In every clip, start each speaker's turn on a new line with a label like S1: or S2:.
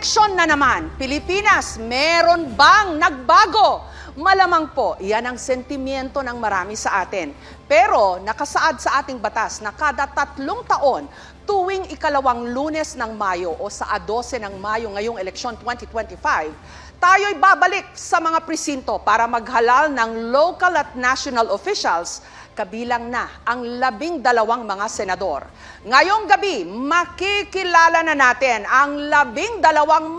S1: Eleksyon na naman. Pilipinas, meron bang nagbago? Malamang po, iyan ang sentimiento ng marami sa atin. Pero nakasaad sa ating batas na kada 3 taon, tuwing ikalawang Lunes ng Mayo o sa 12 ng Mayo ngayong eleksyon 2025, tayo'y babalik sa mga presinto para maghalal ng local at national officials, kabilang na ang 12 mga senador. Ngayong gabi, makikilala na natin ang 12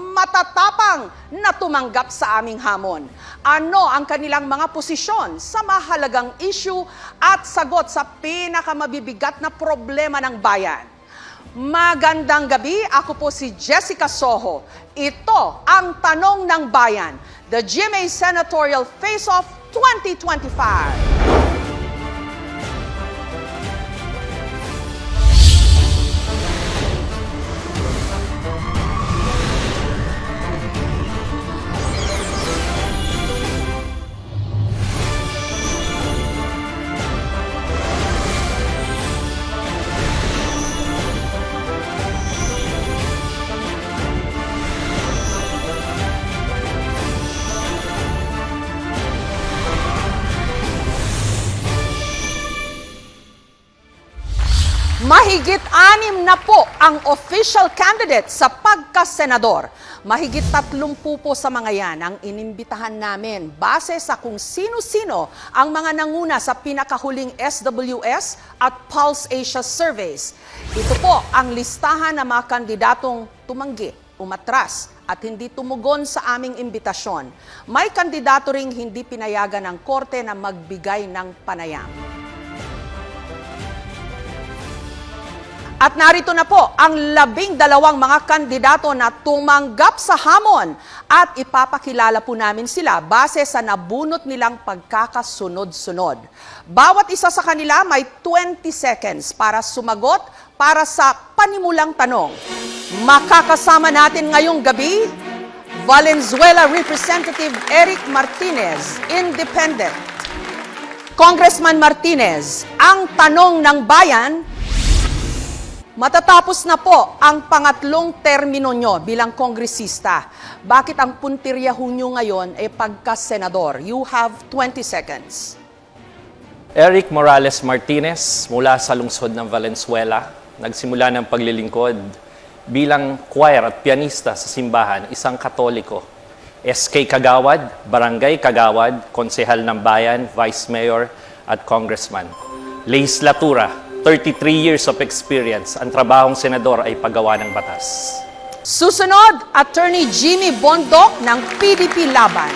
S1: matatapang na tumanggap sa aming hamon. Ano ang kanilang mga posisyon sa mahalagang issue at sagot sa pinakamabibigat na problema ng bayan? Magandang gabi, ako po si Jessica Soho. Ito ang Tanong ng Bayan, the GMA Senatorial Face-Off 2025. Mahigit 6 na po ang official candidate sa pagka-senador. Mahigit 30 po sa mga yan ang inimbitahan namin base sa kung sino-sino ang mga nanguna sa pinakahuling SWS at Pulse Asia surveys. Ito po ang listahan ng mga kandidatong tumanggi, umatras at hindi tumugon sa aming imbitasyon. May kandidato ring hindi pinayagan ng korte na magbigay ng panayam. At narito na po ang 12 mga kandidato na tumanggap sa hamon at ipapakilala po namin sila base sa nabunot nilang pagkakasunod-sunod. Bawat isa sa kanila may 20 seconds para sumagot para sa panimulang tanong. Makakasama natin ngayong gabi, Valenzuela Representative Eric Martinez, Independent. Congressman Martinez, ang tanong ng bayan, matatapos na po ang pangatlong termino nyo bilang kongresista. Bakit ang puntiryahu nyo ngayon ay pagka-senador? You have 20 seconds.
S2: Eric Morales Martinez, mula sa lungsod ng Valenzuela, nagsimula ng paglilingkod bilang choir at pianista sa simbahan, isang Katoliko. SK Kagawad, Barangay Kagawad, Konsehal ng Bayan, Vice Mayor at Congressman. Legislatura, 33 years of experience. Ang trabahong senador ay paggawa ng batas.
S1: Susunod, Attorney Jimmy Bondoc ng PDP Laban.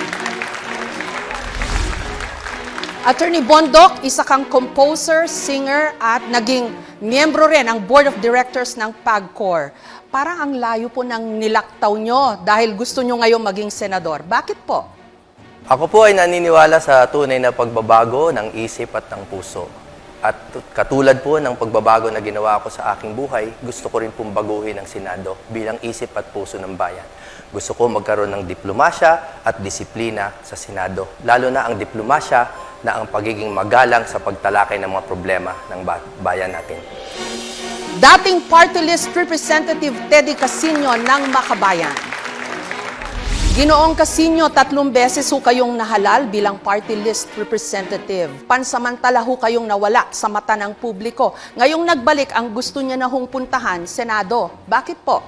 S1: Attorney Bondoc, isa kang composer, singer at naging miyembro rin ng Board of Directors ng PAGCOR. Parang ang layo po ng nilaktaw nyo dahil gusto nyo ngayong maging senador. Bakit po?
S3: Ako po ay naniniwala sa tunay na pagbabago ng isip at ng puso. At katulad po ng pagbabago na ginawa ko sa aking buhay, gusto ko rin pong baguhin ang Senado bilang isip at puso ng bayan. Gusto ko magkaroon ng diplomasya at disiplina sa Senado, lalo na ang diplomasya na ang pagiging magalang sa pagtalakay ng mga problema ng bayan natin.
S1: Dating Party List Representative Teddy Casino ng Makabayan. Ginoong Casino, 3 beses ho kayong nahalal bilang party list representative. Pansamantala ho kayong nawala sa mata ng publiko. Ngayong nagbalik, ang gusto niya na hong puntahan, Senado. Bakit po?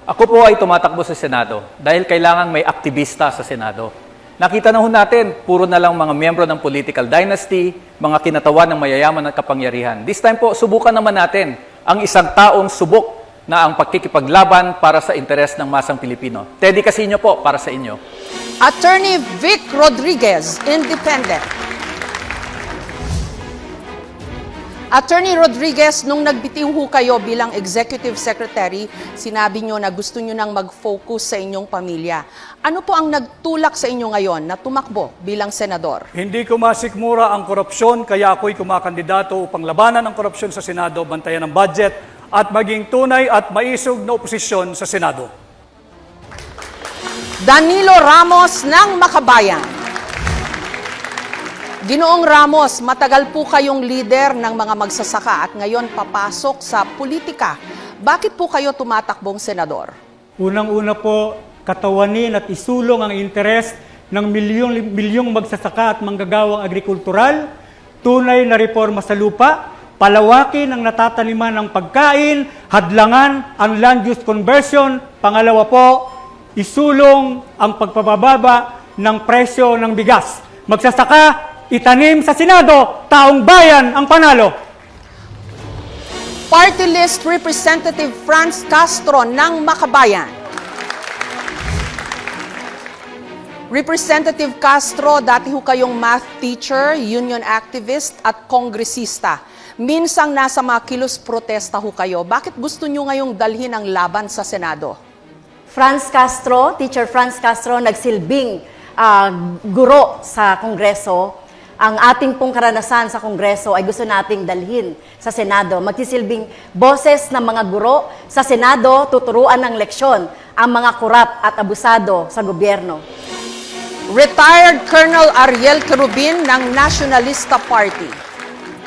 S4: Ako po ay tumatakbo sa Senado dahil kailangan may aktivista sa Senado. Nakita na ho natin, puro na lang mga miyembro ng political dynasty, mga kinatawan ng mayayaman at kapangyarihan. This time po, subukan naman natin ang isang taong subok na ang pagkikipaglaban para sa interes ng masang Pilipino. Teddy Casino po, para sa inyo.
S1: Attorney Vic Rodriguez, Independent. Attorney Rodriguez, nung nagbitiw ho kayo bilang Executive Secretary, sinabi nyo na gusto nyo nang mag-focus sa inyong pamilya. Ano po ang nagtulak sa inyo ngayon na tumakbo bilang senador?
S5: Hindi ko masikmura ang korupsyon, kaya ako'y kumakandidato upang labanan ang korupsyon sa Senado, bantayan ang budget, at maging tunay at maisog na oposisyon sa Senado.
S1: Danilo Ramos ng Makabayan. Ginoong Ramos, matagal po kayong leader ng mga magsasaka at ngayon papasok sa politika. Bakit po kayo tumatakbong senador?
S6: Unang-una po, katawanin at isulong ang interes ng milyong magsasaka at manggagawang agrikultural, tunay na reforma sa lupa, palawakin ang natataniman ng pagkain, hadlangan ang land use conversion. Pangalawa po, isulong ang pagpapababa ng presyo ng bigas. Magsasaka, itanim sa Senado, taong bayan ang panalo.
S1: Party List Representative Franz Castro ng Makabayan. Representative Castro, dati ho kayong math teacher, union activist at kongresista. Minsang nasa mga kilos protesta ho kayo. Bakit gusto nyo ngayong dalhin ang laban sa Senado?
S7: Franz Castro, Teacher Franz Castro, nagsilbing guro sa Kongreso. Ang ating pong karanasan sa Kongreso ay gusto nating dalhin sa Senado. Magsisilbing boses ng mga guro sa Senado, tuturuan ng leksyon ang mga korap at abusado sa gobyerno.
S1: Retired Colonel Ariel Querubin ng Nationalista Party.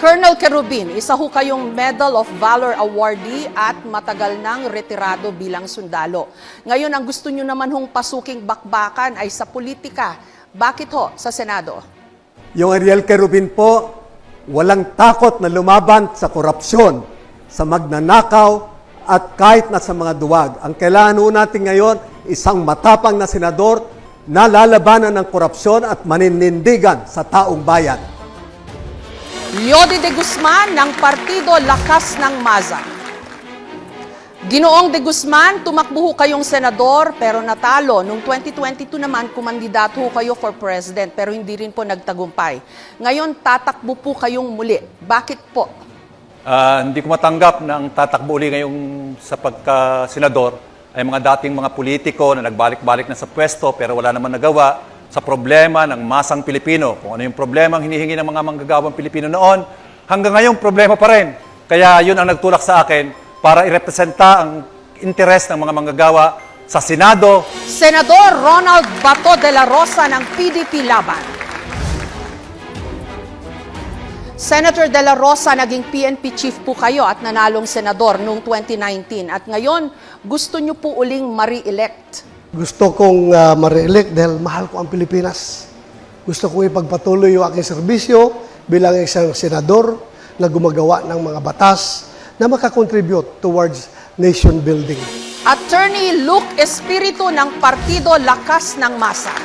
S1: Colonel Querubin, isa ho kayong Medal of Valor awardee at matagal nang retirado bilang sundalo. Ngayon, ang gusto nyo naman hong pasuking bakbakan ay sa politika. Bakit ho sa Senado?
S8: Yung Ariel Querubin po, walang takot na lumaban sa korupsyon, sa magnanakaw, at kahit na sa mga duwag. Ang kailangan natin ngayon, isang matapang na senador na lalabanan ng korupsyon at maninindigan sa taong bayan.
S1: Leody de Guzman ng Partido Lakas ng Maza. Ginoong de Guzman, tumakbo ho kayong senador pero natalo. Noong 2022 naman, kumandidato ho kayo for president pero hindi rin po nagtagumpay. Ngayon, tatakbo po kayong muli. Bakit po?
S4: Hindi ko matanggap na ang tatakbo uli ngayong sa pagka-senador ay mga dating mga politiko na nagbalik-balik na sa pwesto pero wala naman nagawa sa problema ng masang Pilipino. Kung ano yung problema ang hinihingi ng mga manggagawang Pilipino noon, hanggang ngayon problema pa rin. Kaya yun ang nagtulak sa akin para irepresenta ang interes ng mga manggagawa sa Senado.
S1: Senador Ronald Bato de la Rosa ng PDP Laban. Senator de la Rosa, naging PNP chief po kayo at nanalong senador noong 2019. At ngayon, gusto nyo po uling ma-re-elect.
S9: Gusto kong ma-re-elect dahil mahal ko ang Pilipinas. Gusto kong ipagpatuloy yung aking serbisyo bilang isang senador na gumagawa ng mga batas na makakontribute towards nation building.
S1: Attorney Luke Espiritu ng Partido Lakas ng Masa.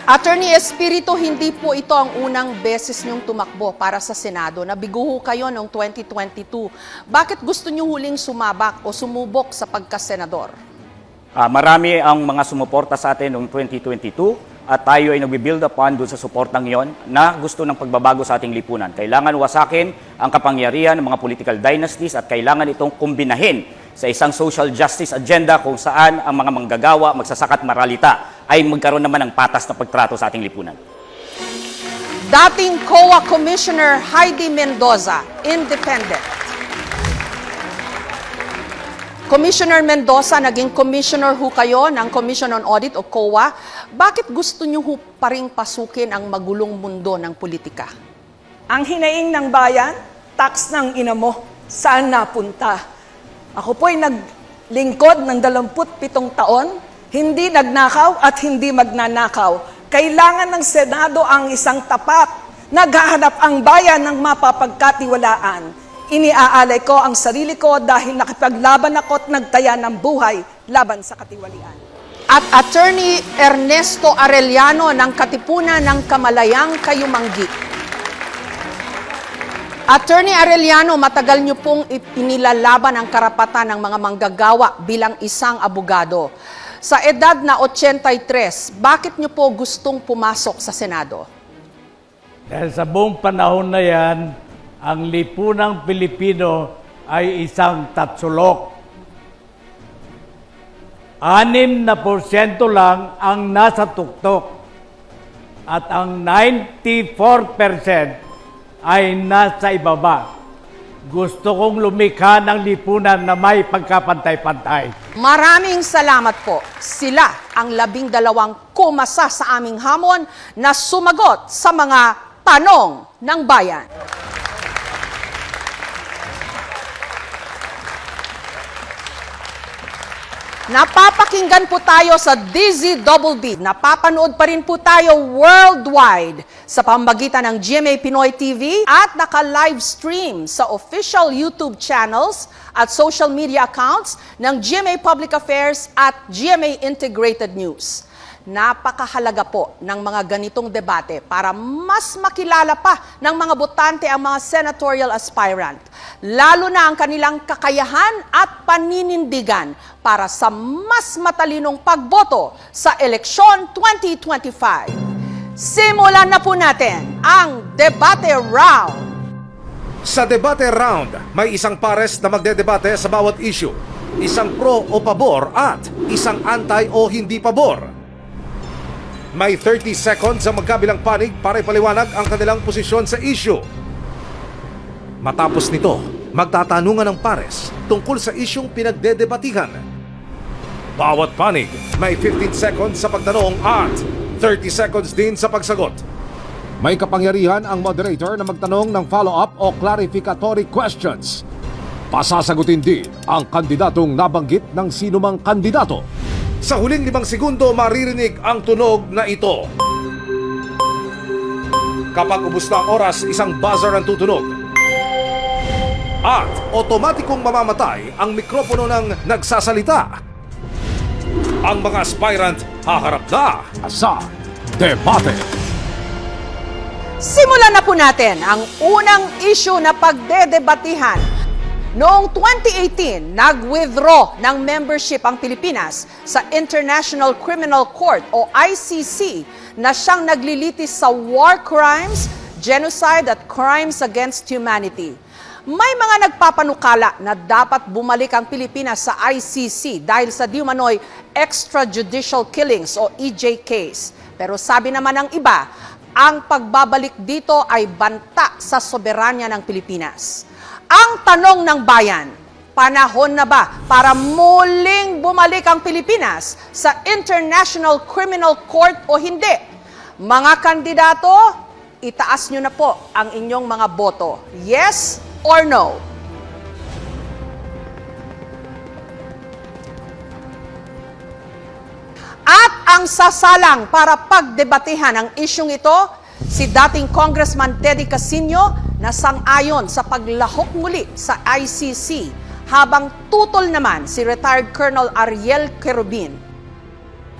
S1: Attorney Espiritu, hindi po ito ang unang beses niyong tumakbo para sa Senado. Nabigo ho kayo noong 2022. Bakit gusto niyo huling sumabak o sumubok sa pagkasenador?
S10: Marami ang mga sumuporta sa atin noong 2022 at tayo ay nagbibuild upon doon sa suportang yon na gusto ng pagbabago sa ating lipunan. Kailangan wasakin ang kapangyarihan ng mga political dynasties at kailangan itong kumbinahin sa isang social justice agenda kung saan ang mga manggagawa, magsasaka at maralita ay magkaroon naman ng patas na pagtrato sa ating lipunan.
S1: Dating COA Commissioner Heidi Mendoza, Independent. Commissioner Mendoza, naging commissioner ho kayo ng Commission on Audit o COA. Bakit gusto niyo ho pa ring pasukin ang magulong mundo ng politika?
S11: Ang hinaing ng bayan, tax ng ina mo, saan napunta? Ako po'y naglingkod ng 27 taon, hindi nagnakaw at hindi magnanakaw. Kailangan ng Senado ang isang tapat. Naghahanap ang bayan ng mapapagkatiwalaan. Iniaalay ko ang sarili ko dahil nakipaglaban ako at nagtaya ng buhay laban sa katiwalian.
S1: At Attorney Ernesto Arellano ng Katipunan ng Kamalayang Kayumanggi. Attorney Arellano, matagal niyo pong inilalaban ang karapatan ng mga manggagawa bilang isang abogado. Sa edad na 83, bakit niyo po gustong pumasok sa Senado?
S6: Dahil sa buong panahon na yan, ang lipunang Pilipino ay isang tatsulok. 6% lang ang nasa tuktok at ang 94% ay nasa ibaba. Gusto kong lumikha ng lipunan na may pagkapantay-pantay.
S1: Maraming salamat po. Sila ang 12 kumasa sa aming hamon na sumagot sa mga tanong ng bayan. Napapakinggan po tayo sa DZBB. Napapanood pa rin po tayo worldwide sa pamamagitan ng GMA Pinoy TV at naka-live stream sa official YouTube channels at social media accounts ng GMA Public Affairs at GMA Integrated News. Napakahalaga po ng mga ganitong debate para mas makilala pa ng mga botante ang mga senatorial aspirant, lalo na ang kanilang kakayahan at paninindigan para sa mas matalinong pagboto sa eleksyon 2025. Simulan na po natin ang debate round.
S12: Sa debate round, may isang pares na magdedebate sa bawat issue. Isang pro o pabor at isang anti o hindi pabor. May 30 seconds sa magkabilang panig para ipaliwanag ang kanilang posisyon sa issue. Matapos nito, magtatanungan ng pares tungkol sa isyung pinagdedebatihan. Bawat panig may 15 seconds sa pagtanong at 30 seconds din sa pagsagot. May kapangyarihan ang moderator na magtanong ng follow-up o clarificatory questions. Pasasagutin din ang kandidatong nabanggit ng sinumang kandidato. Sa huling 5 segundo, maririnig ang tunog na ito. Kapag ubos na ang oras, isang buzzer ang tutunog. At otomatikong mamamatay ang mikropono ng nagsasalita. Ang mga aspirant haharap na sa debate.
S1: Simulan na po natin ang unang issue na pagdedebatihan. Noong 2018, nag-withdraw ng membership ang Pilipinas sa International Criminal Court o ICC na siyang naglilitis sa war crimes, genocide at crimes against humanity. May mga nagpapanukala na dapat bumalik ang Pilipinas sa ICC dahil sa di umano'y extrajudicial killings o EJ case. Pero sabi naman ng iba, ang pagbabalik dito ay banta sa soberanya ng Pilipinas. Ang tanong ng bayan, panahon na ba para muling bumalik ang Pilipinas sa International Criminal Court o hindi? Mga kandidato, itaas nyo na po ang inyong mga boto. Yes or no? At ang sasalang para pagdebatehan ang isyung ito, si dating Congressman Teddy Casino na sang-ayon sa paglahok muli sa ICC, habang tutol naman si retired Colonel Ariel Querubin.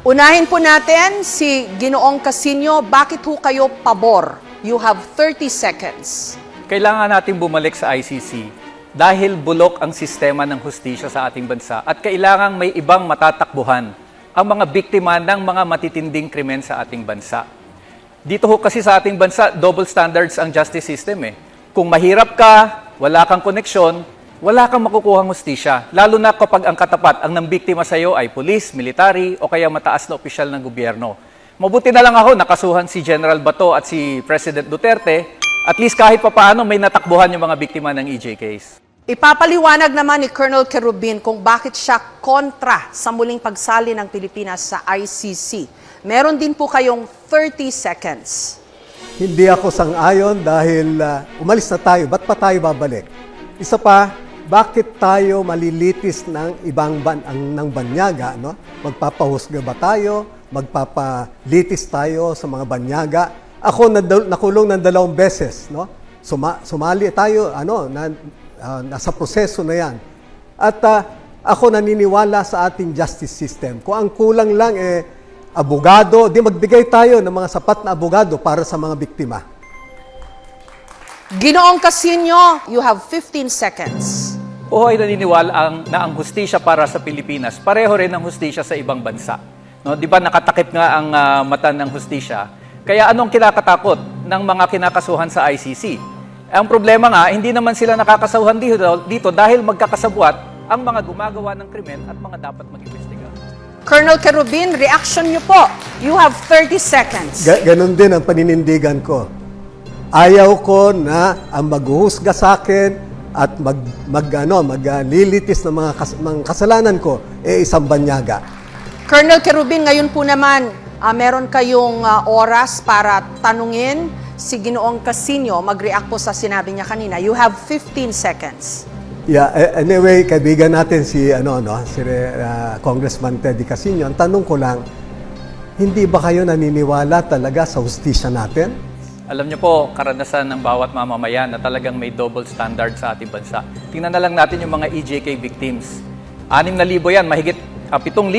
S1: Unahin po natin si Ginoong Casino. Bakit ho kayo pabor? You have 30 seconds.
S4: Kailangan natin bumalik sa ICC dahil bulok ang sistema ng hustisya sa ating bansa at kailangang may ibang matatakbuhan ang mga biktima ng mga matitinding krimen sa ating bansa. Dito ho kasi sa ating bansa, double standards ang justice system eh. Kung mahirap ka, wala kang koneksyon, wala kang makukuhang hustisya. Lalo na kapag ang katapat, ang nambiktima sa iyo ay pulis, military, o kaya mataas na opisyal ng gobyerno. Mabuti na lang ako, nakasuhan si General Bato at si President Duterte. At least kahit papaano may natakbuhan yung mga biktima ng EJ case.
S1: Ipapaliwanag naman ni Colonel Querubin kung bakit siya kontra sa muling pagsali ng Pilipinas sa ICC. Meron din po kayong 30 seconds.
S8: Hindi ako sang-ayon dahil umalis na tayo. Ba't pa tayo babalik? Isa pa, bakit tayo malilitis ng ibang ng banyaga? No? Magpapahusga ba tayo? Magpapalitis tayo sa mga banyaga? Ako nakulong ng 2 beses. No? Sumali tayo, nasa proseso na yan. At ako naniniwala sa ating justice system. Kung ang kulang lang abogado, di magbigay tayo ng mga sapat na abogado para sa mga biktima.
S1: Ginoong Casino, you have 15 seconds.
S4: O ay naniniwala na ang hustisya para sa Pilipinas, pareho rin ang hustisya sa ibang bansa. No, di ba nakatakip nga ang mata ng hustisya? Kaya anong kinakatakot ng mga kinakasuhan sa ICC? Ang problema nga, hindi naman sila nakakasuhan dito dahil magkakasabwat ang mga gumagawa ng krimen at mga dapat mag-imbestiga.
S1: Colonel Querubin, reaction niyo po. You have 30 seconds.
S8: Ganon din ang paninindigan ko. Ayaw ko na ang maghuhusga sa akin at maglilitis ng mga kasalanan ko isang banyaga.
S1: Colonel Querubin, ngayon po naman, meron kayong oras para tanungin si Ginoong Casino. Mag-react po sa sinabi niya kanina. You have 15 seconds.
S8: Yeah, anyway, kaibigan natin si Congressman Teddy Casino. Ang tanong ko lang, hindi ba kayo naniniwala talaga sa hustisya natin?
S4: Alam niyo po, karanasan ng bawat mamamayan na talagang may double standard sa ating bansa. Tingnan na lang natin yung mga EJK victims. 6,000 yan, mahigit 7,000.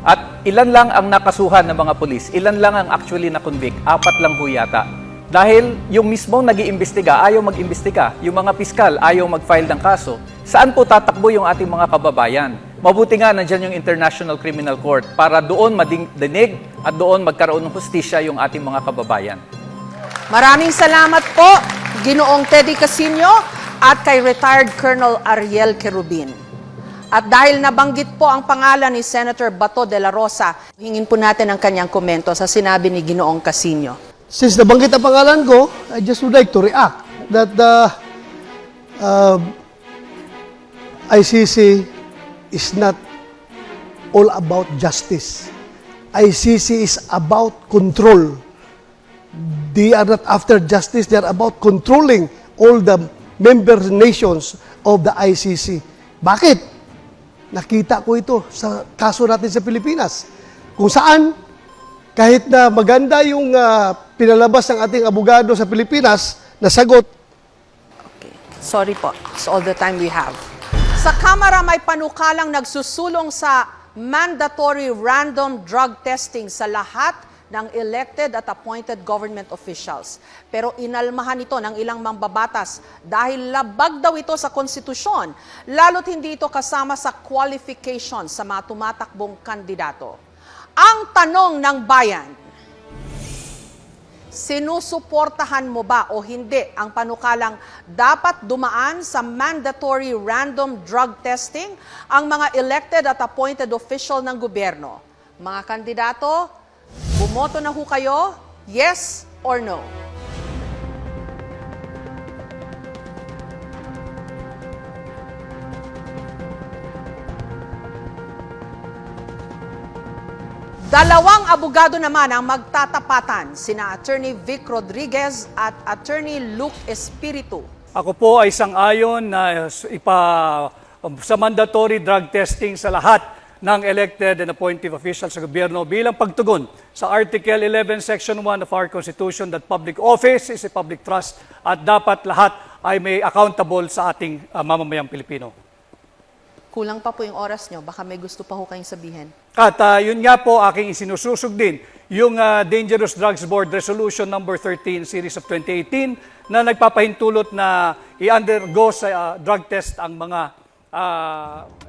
S4: At ilan lang ang nakasuhan ng mga pulis, ilan lang ang actually na-convict, 4 lang ho yata. Dahil yung mismong nag-iimbestiga, ayaw mag-imbestiga. Yung mga piskal, ayaw mag-file ng kaso. Saan po tatakbo yung ating mga kababayan? Mabuti nga nandyan yung International Criminal Court para doon madinig at doon magkaroon ng hustisya yung ating mga kababayan.
S1: Maraming salamat po, Ginoong Teddy Casino at kay retired Colonel Ariel Querubin. At dahil nabanggit po ang pangalan ni Senator Bato de la Rosa, hingin po natin ang kanyang komento sa sinabi ni Ginoong Casino.
S9: Since nabanggit ang pangalan ko, I just would like to react that the ICC is not all about justice. ICC is about control. They are not after justice, they are about controlling all the member nations of the ICC. Bakit? Nakita ko ito sa kaso natin sa Pilipinas. Kung saan, kahit na maganda yung pinalabas ng ating abogado sa Pilipinas, nasagot.
S1: Okay. Sorry po. It's all the time we have. Sa Kamara may panukalang nagsusulong sa mandatory random drug testing sa lahat ng elected at appointed government officials. Pero inalmahan ito ng ilang mambabatas dahil labag daw ito sa konstitusyon, lalo't hindi ito kasama sa qualification sa mga tumatakbong kandidato. Ang tanong ng bayan, sinusuportahan mo ba o hindi ang panukalang dapat dumaan sa mandatory random drug testing ang mga elected at appointed official ng gobyerno? Mga kandidato, bumoto na ho kayo, yes or no? Dalawang abogado naman ang magtatapatan, sina Attorney Vic Rodriguez at Attorney Luke Espiritu.
S5: Ako po ay sang-ayon na sa mandatory drug testing sa lahat ng elected and appointed officials sa gobyerno bilang pagtugon sa Article 11, Section 1 of our Constitution that public office is a public trust at dapat lahat ay may accountable sa ating mamamayang Pilipino.
S1: Kulang pa po yung oras nyo, baka may gusto pa ho kayong sabihin.
S5: At yun nga po aking isinususog din yung Dangerous Drugs Board Resolution number 13 series of 2018 na nagpapahintulot na i-undergo sa drug test ang mga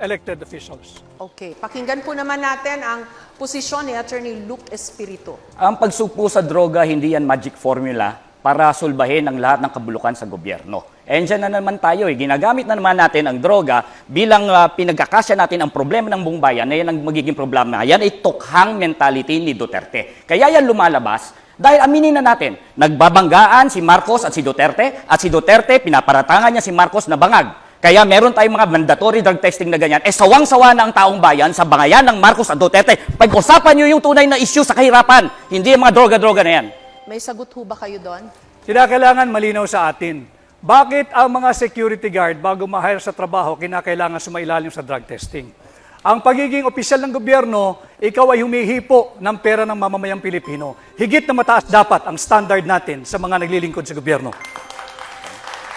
S5: elected officials.
S1: Okay, pakinggan po naman natin ang posisyon ni Attorney Luke Espiritu.
S10: Ang pagsugpo sa droga, hindi yan magic formula para sulbahin ang lahat ng kabulukan sa gobyerno. And dyan na naman tayo, ginagamit na naman natin ang droga bilang pinagkakasya natin ang problema ng buong bayan na yan ang magiging problema. Yan ay tukhang mentality ni Duterte. Kaya yan lumalabas dahil aminin na natin, nagbabanggaan si Marcos at si Duterte pinaparatangan niya si Marcos na bangag. Kaya meron tayong mga mandatory drug testing na ganyan. Sawang-sawa na ang taong bayan sa bangayan ng Marcos at Duterte. Pag-usapan nyo yung tunay na issue sa kahirapan, hindi yung mga droga-droga na yan.
S1: May sagot ho ba kayo doon?
S5: Kinakailangan malinaw sa atin. Bakit ang mga security guard bago ma-hire sa trabaho, kinakailangan sumailalim sa drug testing? Ang pagiging opisyal ng gobyerno, ikaw ay humihipo ng pera ng mamamayang Pilipino. Higit na mataas dapat ang standard natin sa mga naglilingkod sa gobyerno.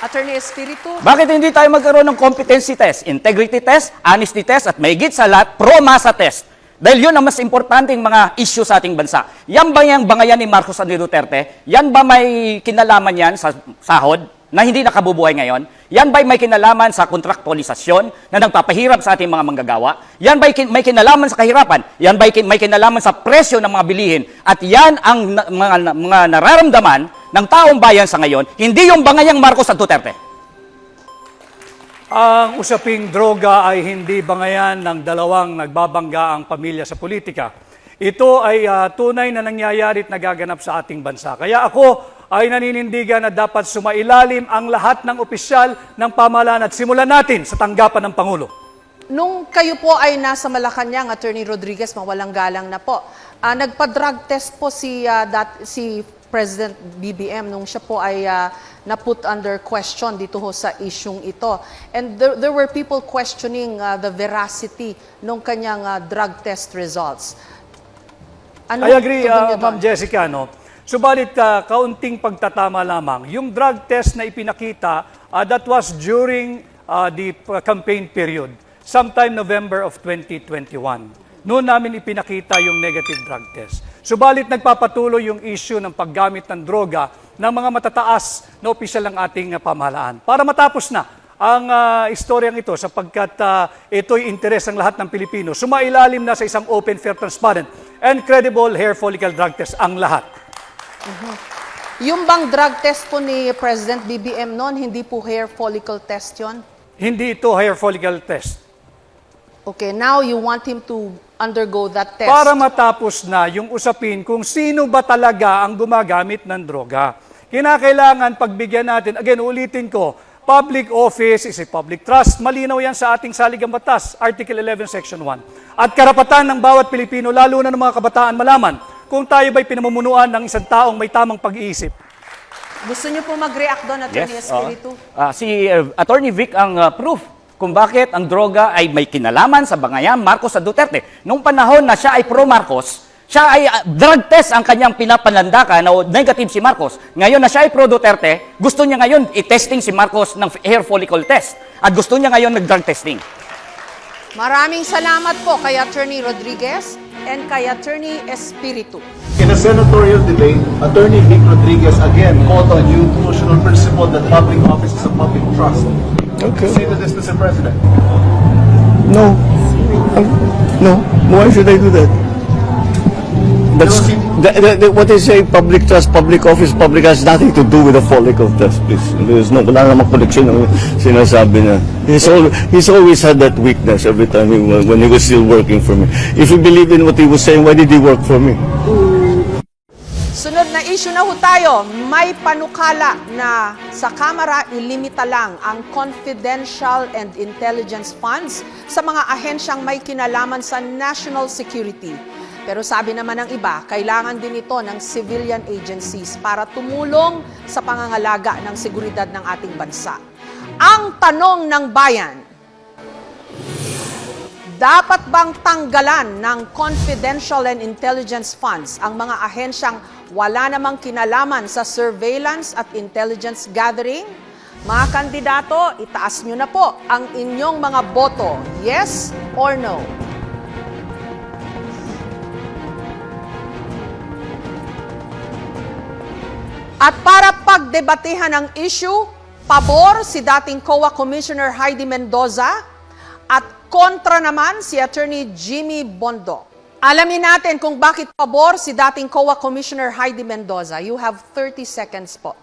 S1: Attorney Espiritu?
S10: Bakit hindi tayo magkaroon ng competency test, integrity test, honesty test, at mahigit sa lahat, pro-masa test? Dahil yun ang mas importanteng mga issue sa ating bansa. Yan ba yung bangayan ni Marcos at ni Duterte? Yan ba may kinalaman yan sa sahod na hindi nakabubuhay ngayon? Yan ba may kinalaman sa kontraktualisasyon na nagpapahirap sa ating mga manggagawa? Yan ba may kinalaman sa kahirapan? Yan ba may kinalaman sa presyo ng mga bilihin? At yan ang mga nararamdaman ng taong bayan sa ngayon, hindi yung bangayang Marcos at Duterte.
S5: Ang usaping droga ay hindi bangayan ng dalawang nagbabangga ang pamilya sa politika. Ito ay tunay na nangyayari at nagaganap sa ating bansa. Kaya ako ay naninindigan na dapat sumailalim ang lahat ng opisyal ng pamahalaan at simulan natin sa tanggapan ng Pangulo.
S1: Nung kayo po ay nasa Malacanang, Attorney Rodriguez, mawalang galang na po, nagpa-drug test po si President BBM nung siya po ay na put under question dito ho sa isyung ito. And there were people questioning the veracity ng kanyang drug test results. Ano
S5: I agree,
S1: tugon niyo
S5: Ma'am
S1: doon?
S5: Jessica. No? Subalit, kaunting pagtatama lamang. Yung drug test na ipinakita, that was during the campaign period, sometime November of 2021. Noon namin ipinakita yung negative drug test. Subalit, nagpapatuloy yung issue ng paggamit ng droga ng mga matataas na opisyal ng ating pamahalaan. Para matapos na ang istoryang ito sapagkat ito'y interes ng lahat ng Pilipino. Sumailalim na sa isang open, fair, transparent, and credible hair follicle drug test ang lahat.
S1: Yung bang drug test po ni President BBM noon, hindi po hair follicle test yon?
S5: Hindi ito hair follicle test.
S1: Okay, now you want him to undergo that test.
S5: Para matapos na yung usapin kung sino ba talaga ang gumagamit ng droga. Kinakailangan pagbigyan natin, again, ulitin ko, public office is a public trust. Malinaw yan sa ating saligang batas, Article 11, Section 1. At karapatan ng bawat Pilipino, lalo na ng mga kabataan, malaman kung tayo ba'y pinamumunuan ng isang taong may tamang pag-iisip.
S1: Gusto niyo po mag-react doon, Atty. Espiritu?
S10: Si Attorney Vic ang proof kung bakit ang droga ay may kinalaman sa bangayang Marcos at Duterte. Noong panahon na siya ay pro-Marcos, siya ay drug test ang kanyang pinapanlandakan na negative si Marcos. Ngayon na siya ay pro-Duterte, gusto niya ngayon i-testing si Marcos ng hair follicle test. At gusto niya ngayon nag-drug testing.
S1: Maraming salamat po kay Attorney Rodriguez and kay Attorney Espiritu.
S13: In a senatorial debate, Attorney Vic Rodriguez again called on you constitutional principle that public office is a public trust.
S9: Okay.
S13: Say to this, Mr. President.
S9: No. No. Why should I do that? That's, what they say, public trust, public office, public has nothing to do with the follicle test, please. There's no, wala namang connection ng sinasabi niya. He's always had that weakness every time when he was still working for me. If he believed in what he was saying, why did he work for me?
S1: Sunod na issue na ho tayo, may panukala na sa Kamara ilimita lang ang confidential and intelligence funds sa mga ahensyang may kinalaman sa national security. Pero sabi naman ng iba, kailangan din ito ng civilian agencies para tumulong sa pangangalaga ng seguridad ng ating bansa. Ang tanong ng bayan, dapat bang tanggalan ng confidential and intelligence funds ang mga ahensyang wala namang kinalaman sa surveillance at intelligence gathering? Mga kandidato, itaas nyo na po ang inyong mga boto. Yes or no? At para pagdebatehan ang issue, pabor si dating COA Commissioner Heidi Mendoza at kontra naman si Attorney Jimmy Bondoc. Alamin natin kung bakit pabor si dating COA Commissioner Heidi Mendoza. You have 30 seconds po.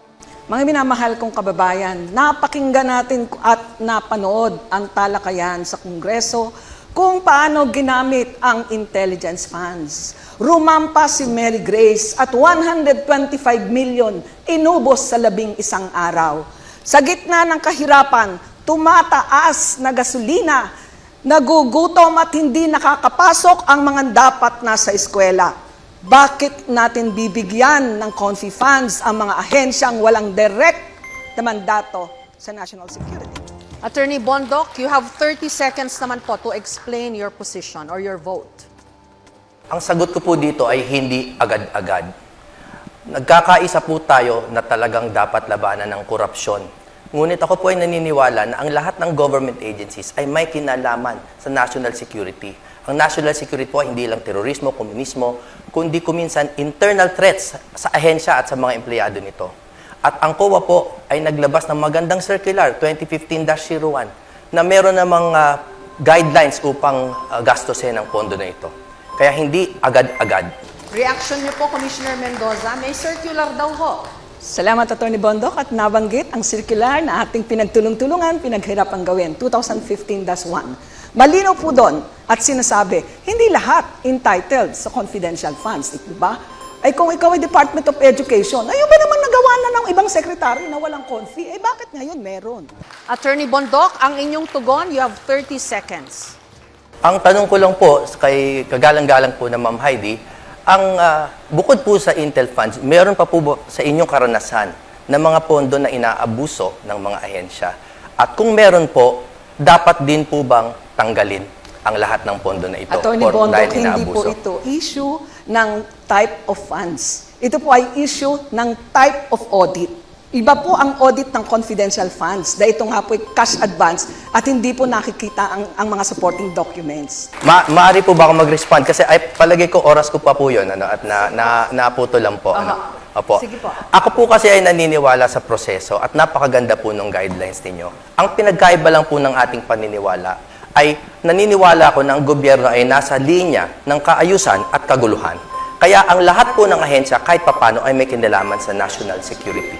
S11: Mga minamahal kong kababayan, napakinggan natin at napanood ang talakayan sa Kongreso kung paano ginamit ang intelligence funds. Rumampa si Mary Grace at 125 million inubos sa 11 araw. Sa gitna ng kahirapan, tumataas na gasolina, nagugutom at hindi nakakapasok ang mga dapat nasa eskwela. Bakit natin bibigyan ng confi funds ang mga ahensyang walang direct na mandato sa national security?
S1: Attorney Bondoc, you have 30 seconds naman po to explain your position or your vote.
S3: Ang sagot ko po dito ay hindi agad-agad. Nagkakaisa po tayo na talagang dapat labanan ng korupsyon. Ngunit ako po ay naniniwala na ang lahat ng government agencies ay may kinalaman sa national security. Ang national security po ay hindi lang terorismo, komunismo, kundi kuminsan internal threats sa ahensya at sa mga empleyado nito. At ang COA po ay naglabas ng magandang circular, 2015-01, na meron namang guidelines upang gastusin ang pondo na ito. Kaya hindi agad-agad.
S1: Reaction niyo po, Commissioner Mendoza, may circular daw ho.
S11: Salamat, Atty. Bondoc, at nabanggit ang circular na ating pinagtulong-tulungan, pinaghirapang gawin, 2015-1. Malinaw po doon at sinasabi, hindi lahat entitled sa confidential funds. Diba? Ay kung ikaw ay Department of Education, ayun ba naman nagawa na ng ibang sekretary na walang confi? Eh bakit ngayon meron?
S1: Attorney Bondoc, ang inyong tugon, you have 30 seconds.
S3: Ang tanong ko lang po, kay kagalang-galang po na Ma'am Heidi, ang bukod po sa Intel funds, meron pa po sa inyong karanasan ng mga pondo na inaabuso ng mga ahensya? At kung meron po, dapat din po bang tanggalin ang lahat ng pondo na ito?
S11: Attorney
S3: or
S11: Bondok,
S3: dahil
S11: hindi po
S3: inaabuso?
S11: ito issue ng type of funds. Ito po ay issue ng type of audit. Iba po ang audit ng confidential funds dahil ito nga po ay cash advance at hindi po nakikita ang mga supporting documents.
S3: Maaari po ba ako mag-respond? Kasi ay, palagay ko oras ko pa po yun at naputo lang po. Opo.
S11: Sige po.
S3: Ako po kasi ay naniniwala sa proseso at napakaganda po ng guidelines ninyo. Ang pinagkaiba lang po ng ating paniniwala ay naniniwala ako na ang gobyerno ay nasa linya ng kaayusan at kaguluhan. Kaya ang lahat po ng ahensya kahit papano ay may kinalaman sa national security.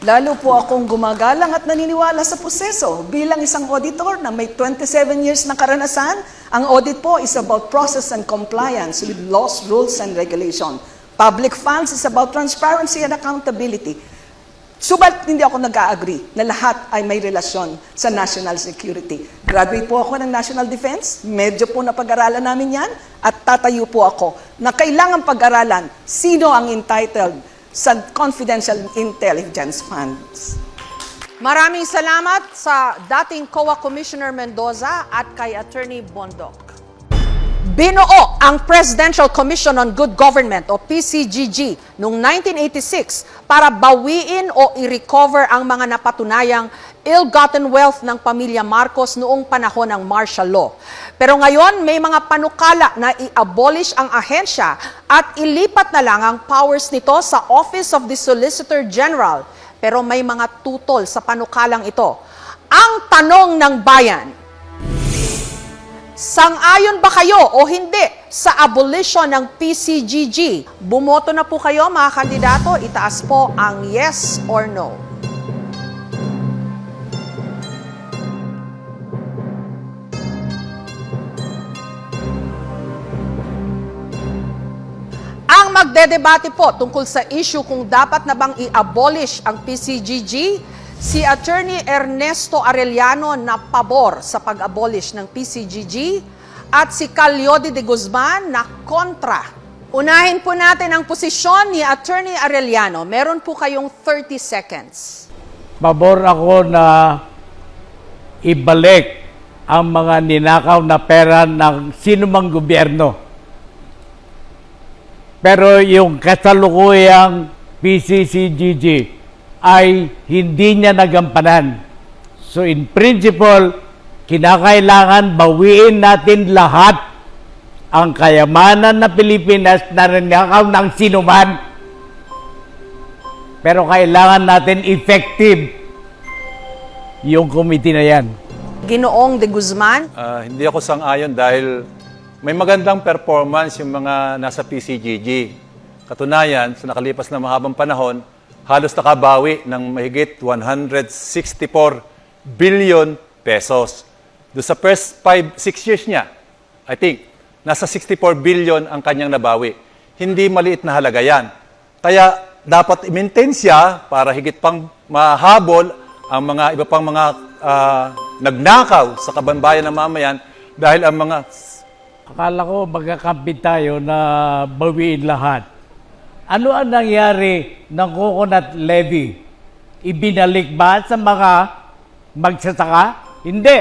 S11: Lalo po akong gumagalang at naniniwala sa proseso. Bilang isang auditor na may 27 years na karanasan, ang audit po is about process and compliance with laws, rules, and regulation. Public funds is about transparency and accountability. Subalit hindi ako nag-agree na lahat ay may relasyon sa national security. Graduate po ako ng National Defense, medyo po napag-aralan namin yan, at tatayo po ako na kailangan pag-aralan sino ang entitled sa confidential intelligence funds.
S1: Maraming salamat sa dating COA Commissioner Mendoza at kay Attorney Bondok. Binuo ang Presidential Commission on Good Government o PCGG noong 1986 para bawiin o i-recover ang mga napatunayang ill-gotten wealth ng pamilya Marcos noong panahon ng martial law. Pero ngayon, may mga panukala na i-abolish ang ahensya at ilipat na lang ang powers nito sa Office of the Solicitor General. Pero may mga tutol sa panukalang ito. Ang tanong ng bayan, sang-ayon ba kayo o hindi sa abolition ng PCGG? Bumoto na po kayo mga kandidato, itaas po ang yes or no. Ang magdedebate po tungkol sa issue kung dapat na bang i-abolish ang PCGG, si Attorney Ernesto Arellano na pabor sa pag-abolish ng PCGG at si Calyodi de Guzman na kontra. Unahin po natin ang posisyon ni Attorney Arellano. Meron po kayong 30 seconds.
S6: Pabor ako na ibalik ang mga ninakaw na pera ng sinumang gobyerno. Pero yung kasalukuyang PCCGG ay hindi niya nagampanan. So in principle, kinakailangan bawiin natin lahat ang kayamanan na Pilipinas na ninakaw ng sinuman. Pero kailangan natin effective yung committee na yan.
S1: Ginoong de Guzman.
S4: Hindi ako sang-ayon dahil may magandang performance yung mga nasa PCGG. Katunayan, sa nakalipas na mahabang panahon, halos nakabawi ng mahigit 164 billion pesos. Doon sa first 5-6 years niya, I think, nasa 64 billion ang kanyang nabawi. Hindi maliit na halaga yan. Kaya dapat i-maintain siya para higit pang mahabol ang mga iba pang mga nagnakaw sa kabanbayan ng mamayan dahil ang mga...
S6: Akala ko magkakampi tayo na bawiin lahat. Ano ang nangyari ng coconut levy? Ibinalik ba sa mga magsasaka? Hindi.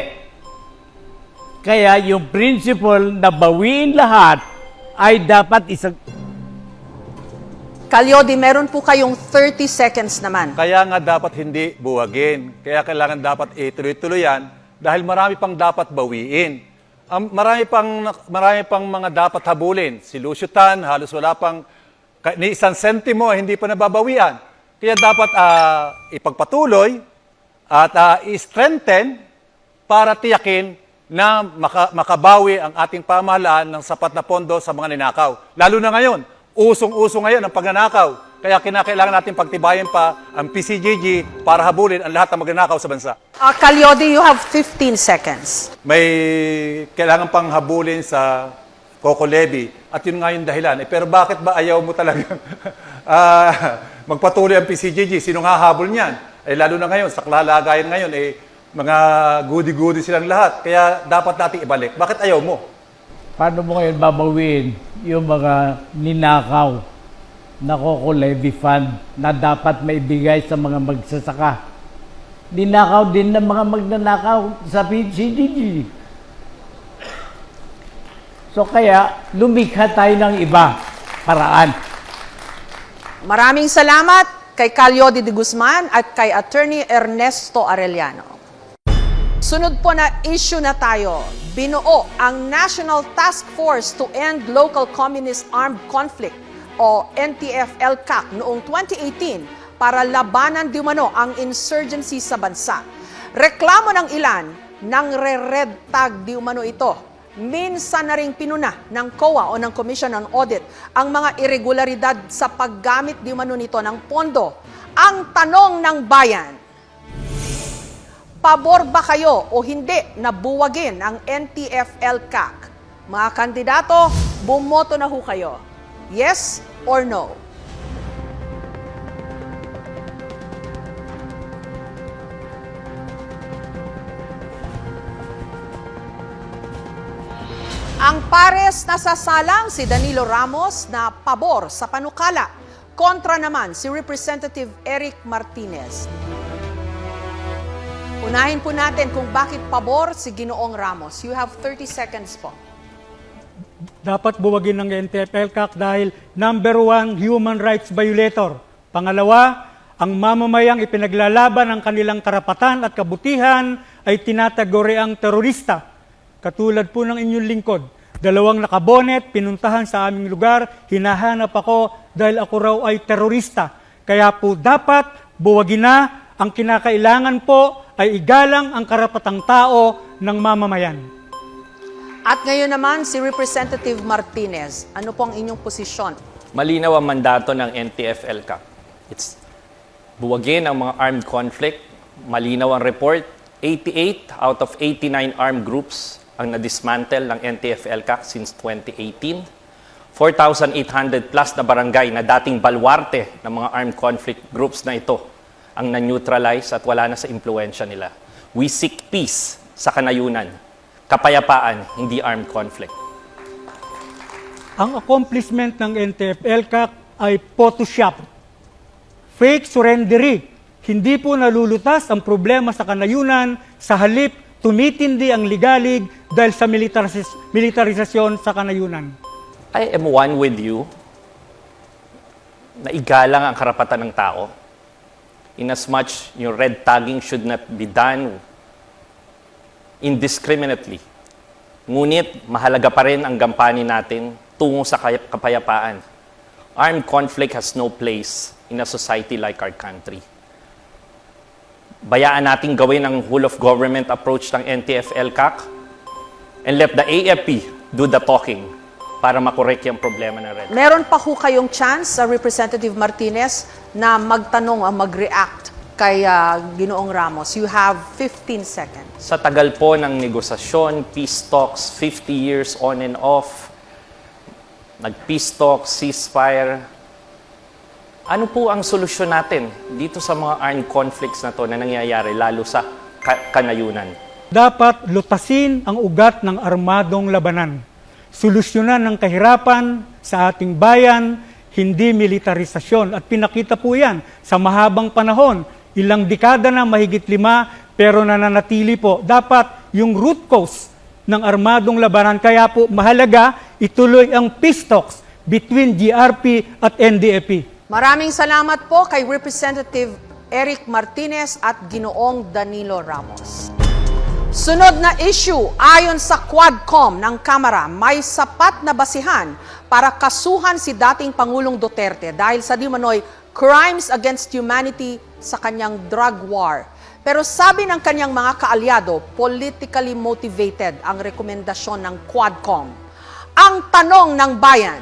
S6: Kaya yung principle na bawiin lahat ay dapat isang...
S1: Calyodi, meron po kayong 30 seconds naman.
S4: Kaya nga dapat hindi buwagin. Kaya kailangan dapat ituloy-tuloy yan dahil marami pang dapat bawiin. Marami pang mga dapat habulin. Si Lucio Tan, halos wala pang ni isang sentimo hindi pa nababawian. Kaya dapat ipagpatuloy at i-strengthen para tiyakin na makabawi ang ating pamahalaan ng sapat na pondo sa mga ninakaw. Lalo na ngayon, usong-uso ngayon ang pagnanakaw. Kaya kinakailangan natin pagtibayin pa ang PCGG para habulin ang lahat ng magnanakaw sa bansa.
S1: Calyodi, you have 15 seconds.
S4: May kailangan pang habulin sa Coco Levy at yun nga yung dahilan. Pero bakit ba ayaw mo talagang magpatuloy ang PCGG? Sino nga habol niyan? Lalo na ngayon, sa kalagayan ngayon, mga goody-goody silang lahat. Kaya dapat natin ibalik. Bakit ayaw mo?
S6: Paano mo ngayon babawiin yung mga ninakaw Levy Fund na dapat maibigay sa mga magsasaka. Dinakaw din ng mga magnanakaw sa PCDG. So kaya, lumikha tayo ng iba, paraan.
S1: Maraming salamat kay Calyodi de Guzman at kay Attorney Ernesto Arellano. Sunod po na issue na tayo. Binuo ang National Task Force to End Local Communist Armed Conflict o NTF-ELCAC noong 2018 para labanan di umano ang insurgency sa bansa. Reklamo ng ilan ng re-red tag di umano ito. Minsan na ring pinuna ng COA o ng Commission on Audit ang mga irregularidad sa paggamit di umano nito ng pondo. Ang tanong ng bayan, pabor ba kayo o hindi na buwagin ang NTF-ELCAC? Mga kandidato, bumoto na ho kayo. Yes or no? Ang pares nasasalang si Danilo Ramos na pabor sa panukala. Kontra naman si Representative Eric Martinez. Unahin po natin kung bakit pabor si Ginoong Ramos. You have 30 seconds po.
S6: Dapat buwagin ng NTF-ELCAC dahil number 1, human rights violator. Pangalawa, ang mamamayang ipinaglalaban ang kanilang karapatan at kabutihan ay tinatagoreang terorista. Katulad po ng inyong lingkod. 2 nakabonet, pinuntahan sa aming lugar, hinahanap ako dahil ako raw ay terorista. Kaya po dapat buwagin na, ang kinakailangan po ay igalang ang karapatang tao ng mamamayan.
S1: At ngayon naman si Representative Martinez. Ano po ang inyong posisyon?
S2: Malinaw ang mandato ng NTF-ELCAC. It's buwagin ang mga armed conflict. Malinaw ang report. 88 out of 89 armed groups ang na-dismantle ng NTF-ELCAC since 2018. 4,800 plus na barangay na dating balwarte ng mga armed conflict groups na ito ang na-neutralize at wala na sa impluensya nila. We seek peace sa kanayunan. Kapayapaan, hindi armed conflict.
S6: Ang accomplishment ng NTF-ELCAC ay Photoshop. Fake surrendery. Hindi po nalulutas ang problema sa kanayunan, sa halip tumitindi ang ligalig dahil sa militarisasyon sa kanayunan.
S2: I am one with you na igalang ang karapatan ng tao. Inasmuch yung red tagging should not be done indiscriminately. Ngunit mahalaga pa rin ang gampanin natin tungo sa kapayapaan. Armed conflict has no place in a society like our country. Bayaan natin gawin ang whole of government approach ng NTF-ELCAC and let the AFP do the talking para makorek yung problema ng red.
S1: Meron pa ho kayong chance, Representative Martinez, na magtanong o mag-react kay Ginoong Ramos. You have 15 seconds.
S2: Sa tagal po ng negosasyon, peace talks, 50 years on and off, nag-peace talks, ceasefire, ano po ang solusyon natin dito sa mga armed conflicts na to na nangyayari, lalo sa kanayunan?
S6: Dapat lutasin ang ugat ng armadong labanan. Solusyonan ng kahirapan sa ating bayan, hindi militarisasyon. At pinakita po yan sa mahabang panahon. Ilang dekada na, mahigit 5, pero nananatili po. Dapat yung root cause ng armadong labanan. Kaya po mahalaga ituloy ang peace talks between GRP at NDAP.
S1: Maraming salamat po kay Representative Eric Martinez at Ginoong Danilo Ramos. Sunod na issue, ayon sa Quadcom ng Kamara, may sapat na basihan para kasuhan si dating Pangulong Duterte dahil sa di manoy crimes against humanity sa kanyang drug war. Pero sabi ng kanyang mga kaalyado, politically motivated ang rekomendasyon ng Quadcom. Ang tanong ng bayan,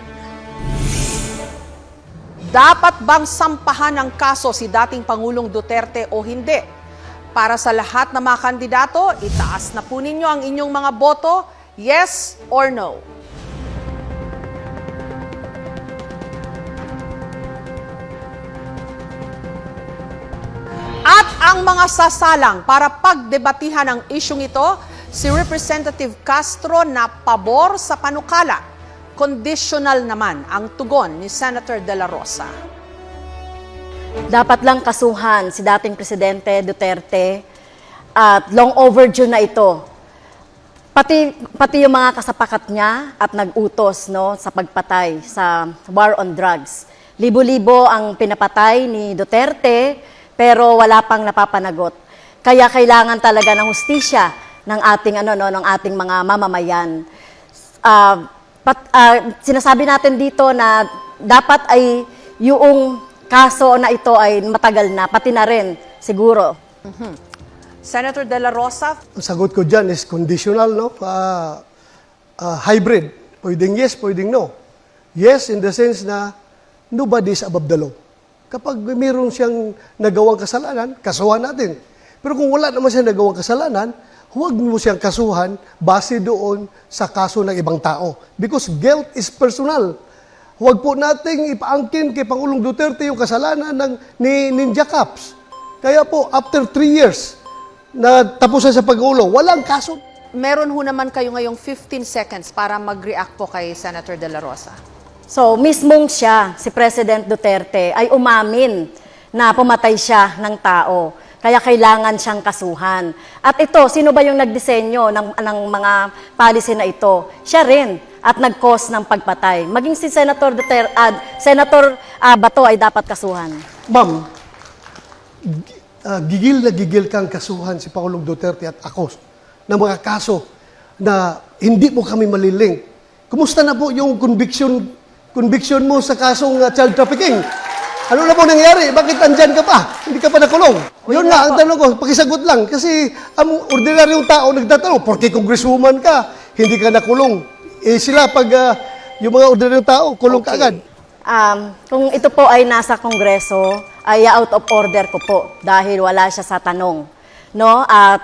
S1: dapat bang sampahan ng kaso si dating Pangulong Duterte o hindi? Para sa lahat ng mga kandidato, itaas na po ninyo ang inyong mga boto, yes or no. At ang mga sasalang para pagdebatihan ang isyong ito, si Representative Castro na pabor sa panukala. conditional naman ang tugon ni Senator De La Rosa.
S7: Dapat lang kasuhan si dating Presidente Duterte at long overdue na ito. Pati yung mga kasapakat niya at nag-utos sa pagpatay sa war on drugs. Libo-libo ang pinapatay ni Duterte pero wala pang napapanagot. Kaya kailangan talaga ng hustisya ng ating mga mamamayan. Sinasabi natin dito na dapat ay yung kaso na ito ay matagal na, pati na rin siguro.
S1: Senator De La Rosa,
S9: Ang sagot ko dyan is conditional, no? Hybrid. Pwedeng yes, pwedeng no. Yes, in the sense na nobody is above the law. Kapag mayroon siyang nagawang kasalanan, kasuhan natin. Pero kung wala naman siyang nagawang kasalanan, huwag mo siyang kasuhan base doon sa kaso ng ibang tao. Because guilt is personal. Huwag po nating ipaangkin kay Pangulong Duterte yung kasalanan ni Ninja Caps. Kaya po, after 3 years, na tapusan sa pag-ulo, walang kaso.
S1: meron ho naman kayo ngayong 15 seconds para mag-react po kay Senator De La Rosa.
S7: So, mismong siya, si President Duterte, ay umamin na pumatay siya ng tao. Kaya kailangan siyang kasuhan. At ito, sino ba yung nagdisenyo ng mga policy na ito? Siya rin at nag-cause ng pagpatay. Maging si Senator Senator Bato ay dapat kasuhan.
S9: Ma'am, gigil na gigil kang kasuhan si Pangulong Duterte at ako ng mga kaso na hindi mo kami maliling. Kumusta na po yung conviction mo sa kasong child trafficking? Ano na po nangyari? Bakit andyan ka pa? Hindi ka pa nakulong? Yun na ang tanong ko, pakisagot lang. Kasi ang ordinaryong tao nagtatanong, porque congresswoman ka, hindi ka nakulong. Sila pag yung mga ordinaryong tao, kulong ka agad.
S7: Kung ito po ay nasa Kongreso, ay out of order ko po dahil wala siya sa tanong. No? At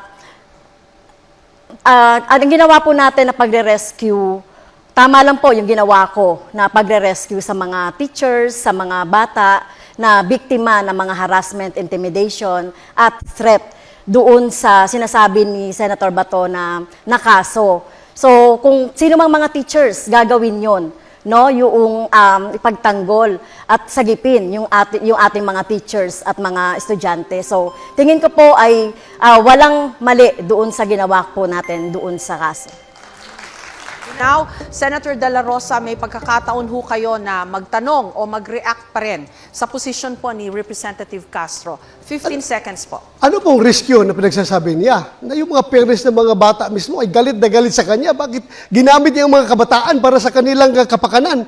S7: ang ginawa po natin na pagre-rescue, tama lang po yung ginawa ko na pagre-rescue sa mga teachers, sa mga bata na biktima ng mga harassment, intimidation at threat doon sa sinasabi ni Senator Bato na kaso. So kung sino mang mga teachers gagawin yon, no, yung ipagtanggol at sagipin yung ating mga teachers at mga estudyante. So tingin ko po ay walang mali doon sa ginawa po natin doon sa kaso.
S1: Now, Senator De La Rosa, may pagkakataon ho kayo na magtanong o mag-react pa rin sa posisyon po ni Representative Castro. 15 seconds po.
S9: Ano pong risk yun na pinagsasabi niya? Na yung mga parents ng mga bata mismo ay galit na galit sa kanya. Bakit ginamit niya ang mga kabataan para sa kanilang kapakanan?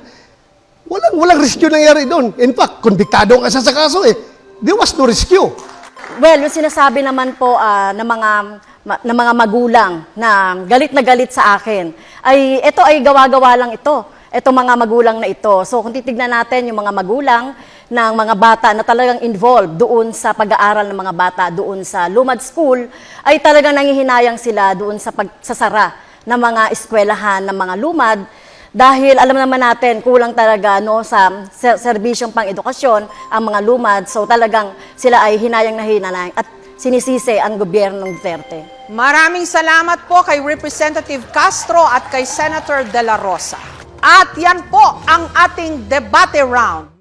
S9: Walang risk yun nangyari doon. In fact, konbiktado ang asa sa kaso eh. There was no rescue.
S7: Well, yung sinasabi naman po ng mga magulang na galit sa akin, ay ito ay gawa-gawa lang ito. Ito mga magulang na ito. So kung titignan natin yung mga magulang ng mga bata na talagang involved doon sa pag-aaral ng mga bata doon sa Lumad School, ay talagang nangihinayang sila doon sa pagsasara ng mga eskwelahan ng mga lumad. Dahil alam naman natin, kulang talaga sa serbisyong pang-edukasyon ang mga lumad. So talagang sila ay hinayang na hinayang at sinisisi ang gobyerno ng Duterte.
S1: Maraming salamat po kay Representative Castro at kay Senator De La Rosa. At yan po ang ating debate round.